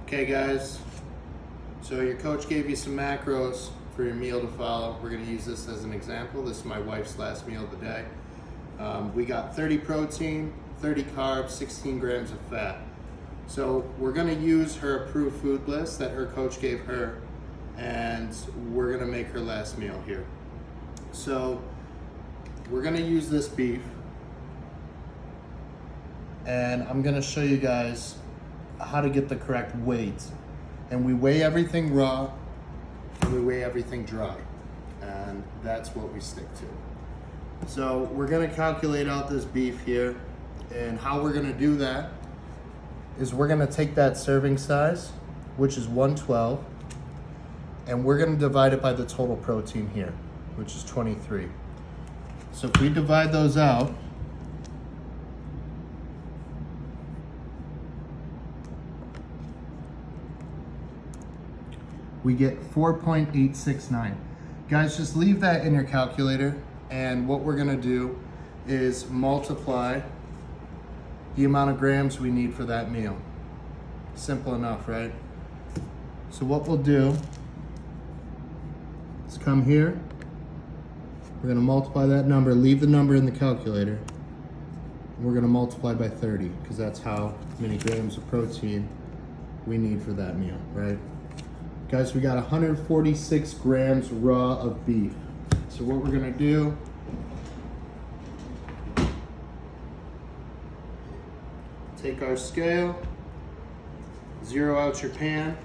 Okay guys, so your coach gave you some macros for your meal to follow. We're gonna use this as an example. This is my wife's last meal of the day. We got 30 protein, 30 carbs, 16 grams of fat. So we're gonna use her approved food list that her coach gave her, and we're gonna make her last meal here. So we're gonna use this beef, and I'm gonna show you guys how to get the correct weight. And we weigh everything raw and we weigh everything dry, and that's what we stick to. So we're gonna calculate out this beef here, and how we're gonna do that is we're gonna take that serving size, which is 112, and we're gonna divide it by the total protein here, which is 23. So if we divide those out, we get 4.869. Guys, just leave that in your calculator, and what we're gonna do is multiply the amount of grams we need for that meal. Simple enough, right? So what we'll do is come here, we're gonna multiply that number, leave the number in the calculator, and we're gonna multiply by 30, because that's how many grams of protein we need for that meal, right? Guys, we got 146 grams raw of beef. So what we're gonna do, take our scale, zero out your pan,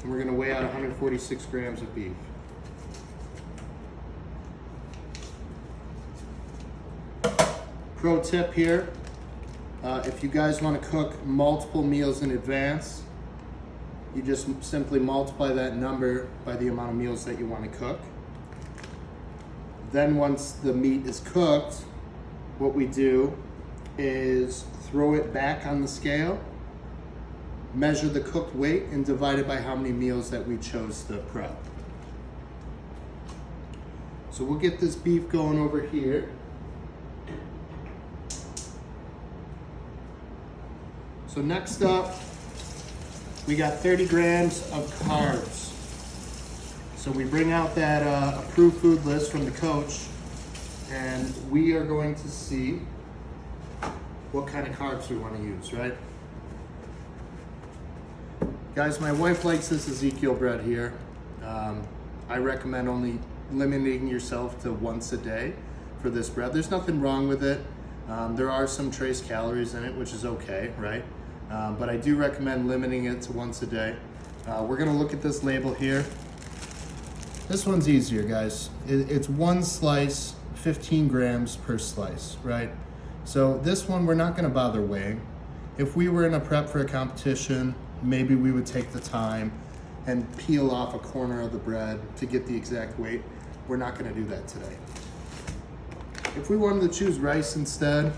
and we're gonna weigh out 146 grams of beef. Pro tip here, if you guys wanna cook multiple meals in advance, you just simply multiply that number by the amount of meals that you want to cook. Then once the meat is cooked, what we do is throw it back on the scale, measure the cooked weight, and divide it by how many meals that we chose to prep. So we'll get this beef going over here. So next up, we got 30 grams of carbs. So we bring out that approved food list from the coach, and we are going to see what kind of carbs we want to use, right? Guys, my wife likes this Ezekiel bread here. I recommend only limiting yourself to once a day for this bread. There's nothing wrong with it. There are some trace calories in it, which is okay, right? But I do recommend limiting it to once a day. We're gonna look at this label here. This one's easier, guys. It's one slice, 15 grams per slice, right? So this one we're not gonna bother weighing. If we were in a prep for a competition, maybe we would take the time and peel off a corner of the bread to get the exact weight. We're not gonna do that today. If we wanted to choose rice instead,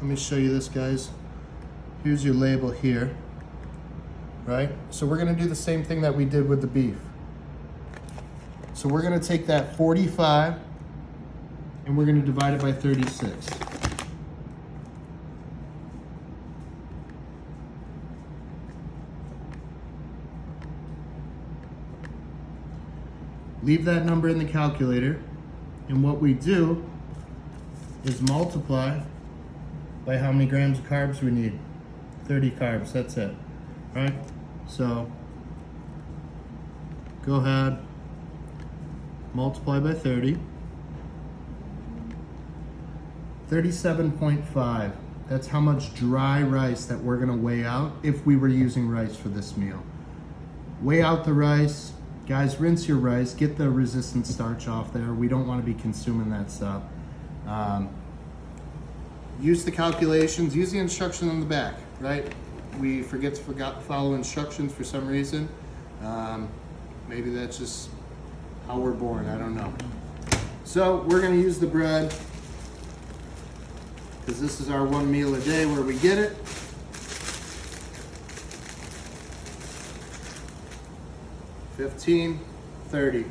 let me show you this, guys. Here's your label here, right? So we're gonna do the same thing that we did with the beef. So we're gonna take that 45 and we're gonna divide it by 36. Leave that number in the calculator, and what we do is multiply by how many grams of carbs we need. 30 carbs, that's it, right? So go ahead, multiply by 30. 37.5, that's how much dry rice that we're gonna weigh out if we were using rice for this meal. Weigh out the rice. Guys, rinse your rice, get the resistant starch off there. We don't wanna be consuming that stuff. Use the calculations, use the instruction on the back, right? We forget to follow instructions for some reason. Maybe that's just how we're born, I don't know. So we're gonna use the bread, because this is our one meal a day where we get it. $15, $30.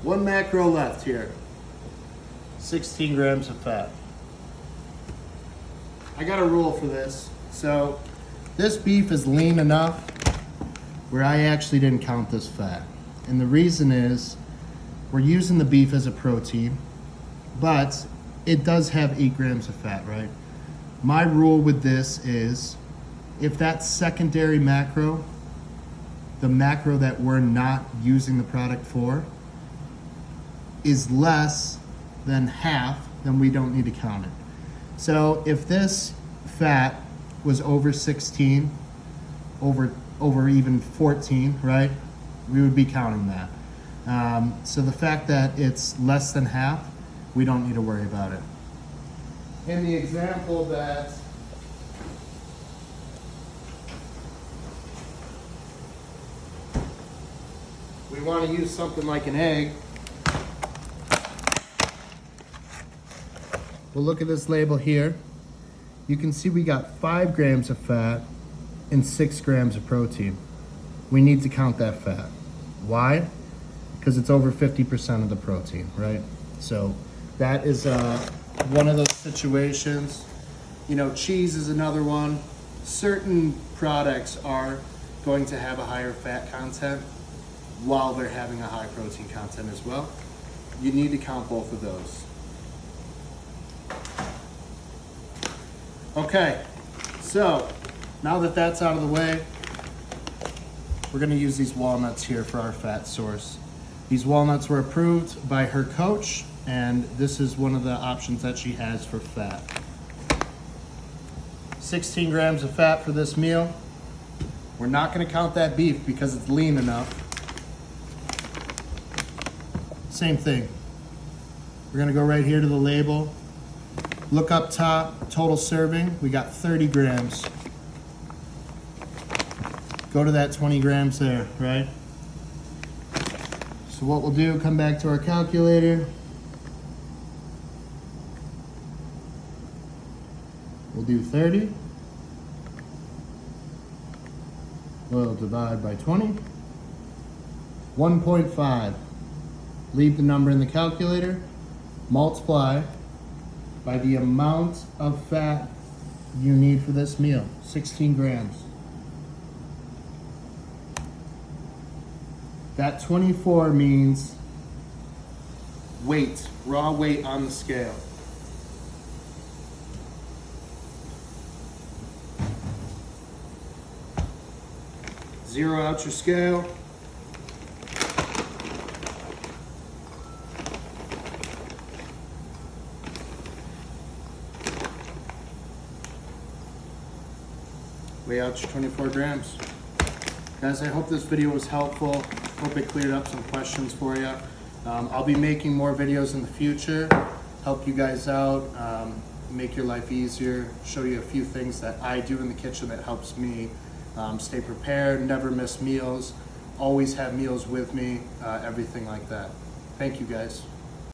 One macro left here. 16 grams of fat. I got a rule for this. So this beef is lean enough where I actually didn't count this fat. And the reason is we're using the beef as a protein, but it does have 8 grams of fat, right? My rule with this is if that secondary macro, the macro that we're not using the product for, is less than half, then we don't need to count it. So if this fat was over 16, over even 14, right? We would be counting that. So the fact that it's less than half, we don't need to worry about it. In the example that we want to use something like an egg, we'll look at this label here. You can see we got 5 grams of fat and 6 grams of protein. We need to count that fat. Why? Because it's over 50% of the protein, right? So that is one of those situations. You know, cheese is another one. Certain products are going to have a higher fat content while they're having a high protein content as well. You need to count both of those. Okay, so now that that's out of the way, we're gonna use these walnuts here for our fat source. These walnuts were approved by her coach, and this is one of the options that she has for fat. 16 grams of fat for this meal. We're not gonna count that beef because it's lean enough. Same thing. We're gonna go right here to the label. Look up top, total serving, we got 30 grams. Go to that 20 grams there, right? So what we'll do, come back to our calculator. We'll do 30. We'll divide by 20. 1.5. Leave the number in the calculator. Multiply by the amount of fat you need for this meal, 16 grams. That 24 means weight, raw weight on the scale. Zero out your scale. Weigh out your 24 grams. Guys, I hope this video was helpful. Hope it cleared up some questions for you. I'll be making more videos in the future, help you guys out, make your life easier, show you a few things that I do in the kitchen that helps me stay prepared, never miss meals, always have meals with me, everything like that. Thank you guys.